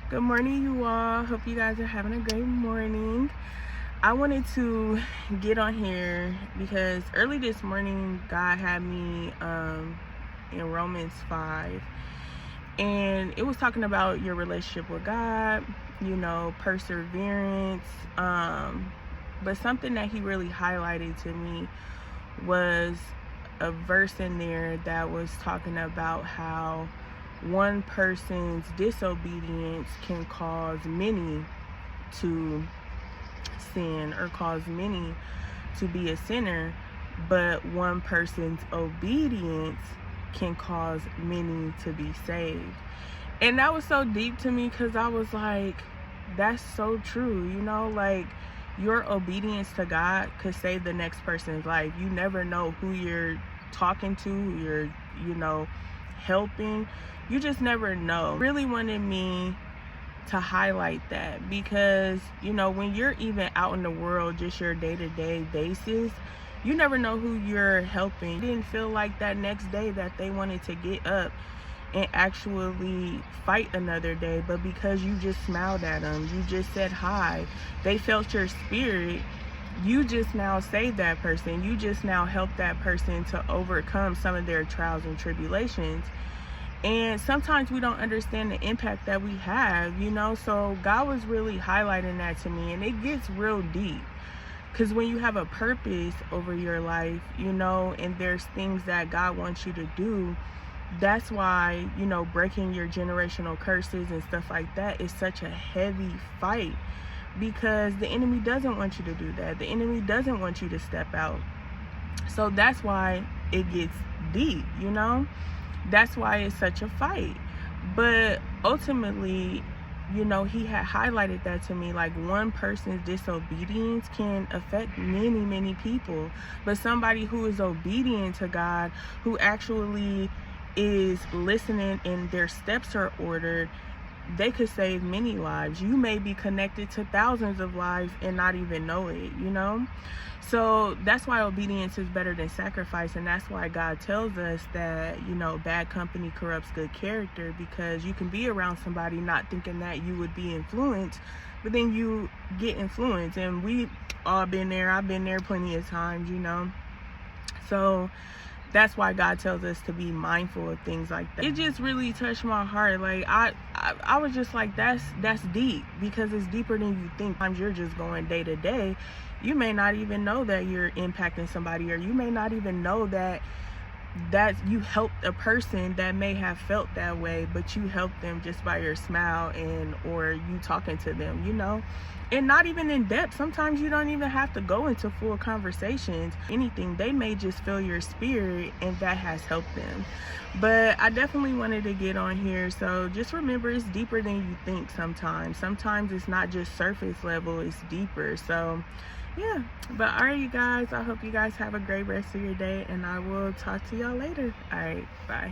Good morning, you all. Hope you guys are having a great morning. I wanted to get on here because early this morning, God had me in Romans 5, and it was talking about your relationship with God, perseverance. But something that He really highlighted to me was a verse in there that was talking about how one person's disobedience can cause many to sin or cause many to be a sinner, but one person's obedience can cause many to be saved. And that was so deep to me because I was like, that's so true, like your obedience to God could save the next person's life. You never know who you're talking to, who you're, helping. You just never know. Really wanted me to highlight that because, when you're even out in the world, just your day-to-day basis, you never know who you're helping. Didn't feel like that next day that they wanted to get up and actually fight another day, but because you just smiled at them, you just said hi, they felt your spirit, you just now saved that person. You just now helped that person to overcome some of their trials and tribulations. And sometimes we don't understand the impact that we have, so God was really highlighting that to me. And it gets real deep because when you have a purpose over your life, and there's things that God wants you to do, that's why, breaking your generational curses and stuff like that is such a heavy fight, because the enemy doesn't want you to do that. The enemy doesn't want you to step out. So that's why it gets deep, That's why it's such a fight. But ultimately, he had highlighted that to me, like one person's disobedience can affect many, many people. But somebody who is obedient to God, who actually is listening and their steps are ordered, they could save many lives. You may be connected to thousands of lives and not even know it, So that's why obedience is better than sacrifice. And that's why God tells us that, bad company corrupts good character, because you can be around somebody not thinking that you would be influenced, but then you get influenced. And we all been there. I've been there plenty of times, So that's why God tells us to be mindful of things like that. It just really touched my heart. Like I was just like, that's deep, because it's deeper than you think. Sometimes you're just going day to day. You may not even know that you're impacting somebody, or you may not even know that you helped a person that may have felt that way, but you helped them just by your smile or you talking to them, and not even in depth. Sometimes you don't even have to go into full conversations, anything. They may just feel your spirit, and that has helped them. But I definitely wanted to get on here. So just remember, it's deeper than you think. Sometimes it's not just surface level, it's deeper. So yeah, but all right, you guys, I hope you guys have a great rest of your day, and I will talk to y'all later. All right, bye.